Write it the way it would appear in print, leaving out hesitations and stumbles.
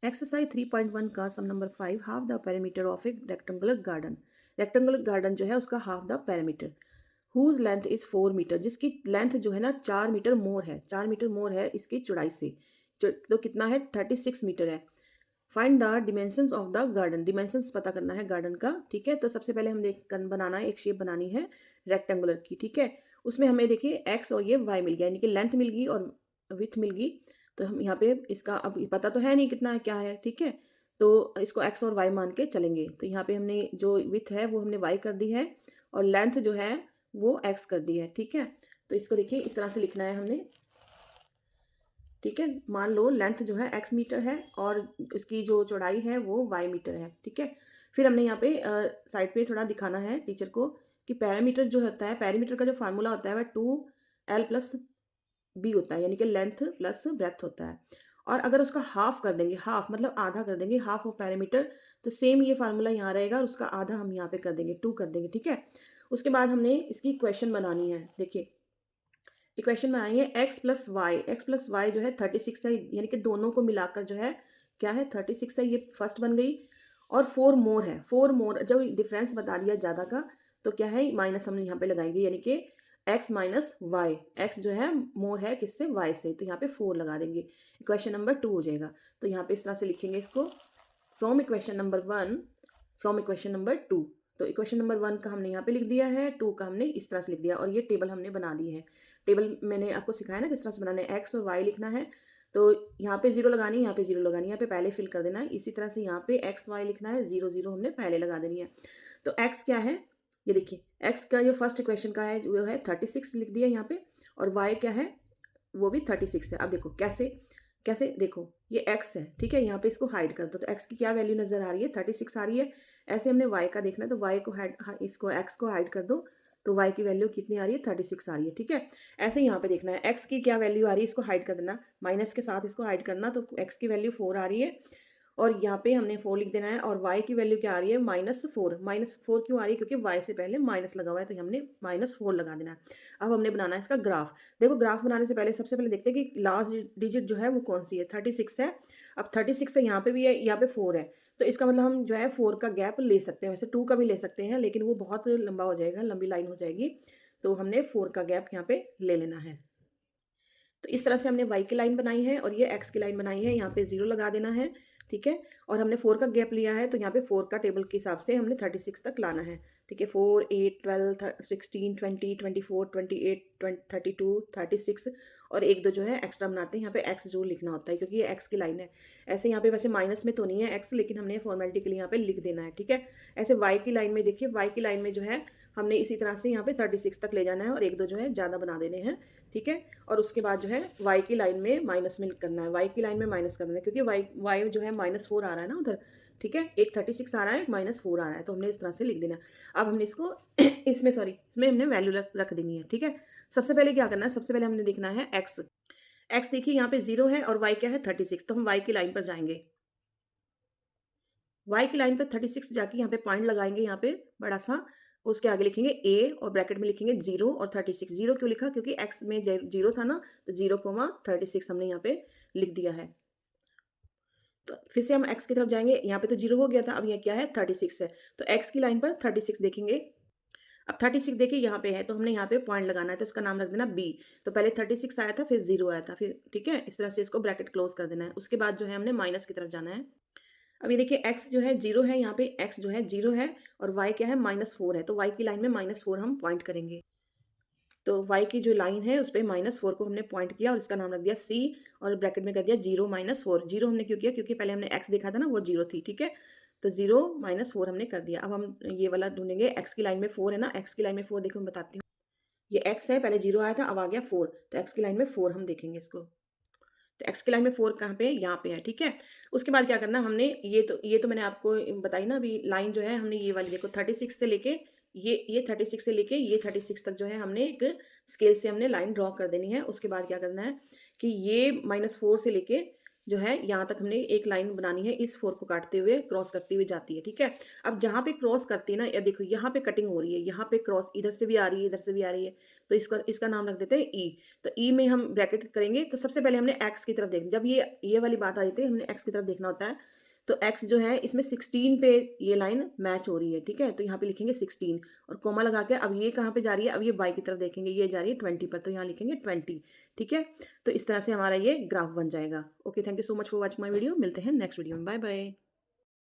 Exercise 3.1 का sum number 5 half the perimeter of a rectangular garden. Rectangular garden जो है उसका half the perimeter whose length is 4 metre, जिसकी length जो है ना 4 मीटर मोर है, 4 मीटर मोर है इसकी चौड़ाई से। तो कितना है 36 मीटर है। Find the dimensions of the garden, dimensions पता करना है गार्डन का। ठीक है, तो सबसे पहले हम बनाना है, एक शेप बनानी है रेक्टेंगुलर की। ठीक है, उसमें हमें देखिए एक्स और ये वाई मिल गया, यानी कि लेंथ मिल गई और विथ मिल गई। तो हम यहाँ पे इसका अब पता तो है नहीं कितना है क्या है। ठीक है, तो इसको एक्स और वाई मान के चलेंगे। तो यहाँ पे हमने जो विथ है वो हमने वाई कर दी है और लेंथ जो है वो एक्स कर दी है। ठीक है, तो इसको देखिए इस तरह से लिखना है हमने। ठीक है, मान लो लेंथ जो है एक्स मीटर है और इसकी जो चौड़ाई है वो वाई मीटर है। ठीक है, फिर हमने यहाँ पे साइड पे थोड़ा दिखाना है टीचर को कि पैरामीटर जो होता है, पैरामीटर का जो फार्मूला होता है वह 2l+b होता है, यानी कि लेंथ प्लस ब्रेथ होता है। और अगर उसका हाफ कर देंगे, हाफ मतलब आधा कर देंगे, हाफ ऑफ पैरामीटर, तो सेम ये फार्मूला यहाँ रहेगा और उसका आधा हम यहाँ पे कर देंगे, 2 कर देंगे। ठीक है, उसके बाद हमने इसकी इक्वेशन बनानी है। देखिए इक्वेशन बनानी है एक्स प्लस वाई जो है 36 है, यानी कि दोनों को मिलाकर जो है क्या है 36 है, ये फर्स्ट बन गई। और 4 मोर है, 4 मोर जब डिफरेंस बता दिया ज़्यादा का तो क्या है माइनस हम यहाँ पे लगाएंगे, यानी कि एक्स माइनस वाई, एक्स जो है मोर है किससे वाई से, तो यहाँ पे 4 लगा देंगे। इक्वेशन नंबर 2 हो जाएगा। तो यहाँ पे इस तरह से लिखेंगे इसको, from equation number 1, from equation number 2। तो इक्वेशन नंबर 1 का हमने यहाँ पे लिख दिया है, 2 का हमने इस तरह से लिख दिया और ये टेबल हमने बना दी है। टेबल मैंने आपको सिखाया ना किस तरह से बनाना है, एक्स और वाई लिखना है। तो यहाँ पे जीरो लगानी है, यहाँ पे जीरो लगानी है, यहाँ पे पहले फिल कर देना है। इसी तरह से यहाँ पे एक्स वाई लिखना है, जीरो जीरो हमने पहले लगा देनी है। तो एक्स क्या है, ये देखिए एक्स का जो फर्स्ट इक्वेशन का है वो है 36 लिख दिया यहाँ पे, और वाई क्या है वो भी 36 है। अब देखो कैसे कैसे, देखो ये एक्स है। ठीक है, यहाँ पे इसको हाइड कर दो तो एक्स की क्या वैल्यू नजर आ रही है 36 आ रही है। ऐसे हमने वाई का देखना है, तो वाई को हाइड, इसको एक्स को हाइड कर दो तो वाई की वैल्यू कितनी आ रही है 36 आ रही है। ठीक है, ऐसे यहाँ पे देखना है एक्स की क्या वैल्यू आ रही है, इसको हाइड कर देना, माइनस के साथ इसको हाइड करना, तो एक्स की वैल्यू 4 आ रही है और यहाँ पे हमने 4 लिख देना है। और y की वैल्यू क्या आ रही है -4, -4 क्यों आ रही है क्योंकि y से पहले माइनस लगा हुआ है, तो हमने -4 लगा देना है। अब हमने बनाना है इसका ग्राफ। देखो ग्राफ बनाने से पहले सबसे पहले देखते हैं कि लास्ट डिजिट जो है वो कौन सी है, 36 है। अब 36 है, यहाँ पे भी है, यहाँ पे 4 है, तो इसका मतलब हम जो है 4 का गैप ले सकते हैं, वैसे 2 का भी ले सकते हैं लेकिन वो बहुत लंबा हो जाएगा, लंबी लाइन हो जाएगी, तो हमने 4 का गैप यहाँ पे ले लेना है। तो इस तरह से हमने y की लाइन बनाई है और ये x की लाइन बनाई है, यहाँ पे 0 लगा देना है। ठीक है, और हमने 4 का गैप लिया है तो यहाँ पे 4 का टेबल के हिसाब से हमने 36 तक लाना है। ठीक है, 4 8 12 16 20 24 28 32 36 और एक दो जो है एक्स्ट्रा बनाते हैं, यहाँ पे x जरूर लिखना होता है क्योंकि ये x की लाइन है। ऐसे यहाँ पे वैसे माइनस में तो नहीं है x, लेकिन हमने फॉर्मेलिटी के लिए यहाँ पे लिख देना है। ठीक है, ऐसे y की लाइन में देखिए, y की लाइन में जो है हमने इसी तरह से यहाँ पे 36 तक ले जाना है और एक दो जो है ज़्यादा बना देने हैं। ठीक है, और उसके बाद जो है y की लाइन में माइनस में करना है, y की लाइन में माइनस कर देना है क्योंकि y जो है -4 आ रहा है ना उधर। ठीक है, एक 36 आ रहा है, एक -4 आ रहा है, तो हमने इस तरह से लिख देना है। अब हमने इसको इसमें हमने वैल्यू रख देनी है। ठीक है, सबसे पहले क्या करना है, सबसे पहले हमने देखना है x। x देखिए यहाँ पे 0 है और y क्या है 36, तो हम y की लाइन पर जाएंगे। y की लाइन पर 36 जाके यहाँ पे पॉइंट लगाएंगे, यहाँ पे बड़ा सा, उसके आगे लिखेंगे a और ब्रैकेट में लिखेंगे 0 और 36। 0 क्यों लिखा, क्योंकि x में 0 था ना, तो 0,36 हमने यहाँ पे लिख दिया है। तो फिर से हम x की तरफ जाएंगे, यहाँ पे तो 0 हो गया था, अब यह क्या है 36 है, तो x की लाइन पर 36 देखेंगे। अब 36 देखिए यहाँ पे है, तो हमने यहाँ पे पॉइंट लगाना है, तो इसका नाम रख देना b। तो पहले 36 आया था, फिर 0 आया था, फिर ठीक है इस तरह से इसको ब्रैकेट क्लोज कर देना है। उसके बाद जो है हमने माइनस की तरफ जाना है। अब ये देखिए x जो है 0 है, यहाँ पे x जो है 0 है और y क्या है -4 है, तो y की लाइन में -4 हम पॉइंट करेंगे। तो y की जो लाइन है उस पर -4 को हमने पॉइंट किया और इसका नाम रख दिया c और ब्रैकेट में कर दिया 0 -4। 0 हमने क्यों किया, क्योंकि पहले हमने x देखा था ना वो 0 थी। ठीक है, तो 0 -4 हमने कर दिया। अब हम ये वाला ढूंढेंगे, x की लाइन में 4 है ना, x की लाइन में 4 देखो मैं बताती हूँ। ये x है, पहले 0 आया था, अब आ गया 4, तो x की लाइन में 4 हम देखेंगे इसको। तो एक्स की लाइन में 4 कहाँ पे है, यहाँ पे है। ठीक है, उसके बाद क्या करना हमने, ये तो मैंने आपको बताई ना अभी लाइन जो है, हमने ये वाली देखो 36 से लेके ये 36 से लेके ये 36 तक जो है हमने एक स्केल से हमने लाइन ड्रॉ कर देनी है। उसके बाद क्या करना है कि ये -4 से लेके जो है यहाँ तक हमने एक लाइन बनानी है, इस 4 को काटते हुए क्रॉस करती हुई जाती है, ठीक है। अब जहाँ पे क्रॉस करती है ना, या देखो यहाँ पे कटिंग हो रही है, यहाँ पे क्रॉस इधर से भी आ रही है, इधर से भी आ रही है, तो इसका इसका नाम रख देते हैं ई। तो ई में हम ब्रैकेट करेंगे, तो सबसे पहले हमने एक्स की तरफ देख, जब ये वाली बात आ जाती है हमने एक्स की तरफ देखना होता है। तो एक्स जो है इसमें 16 पे ये लाइन मैच हो रही है, ठीक है। तो यहाँ पे लिखेंगे 16 और कोमा लगा के, अब ये कहाँ पे जा रही है, अब ये वाई की तरफ देखेंगे, ये जा रही है 20 पर, तो यहाँ लिखेंगे 20, ठीक है। तो इस तरह से हमारा ये ग्राफ बन जाएगा। Okay, thank you so much for watching my video. मिलते हैं नेक्स्ट वीडियो में। Bye bye.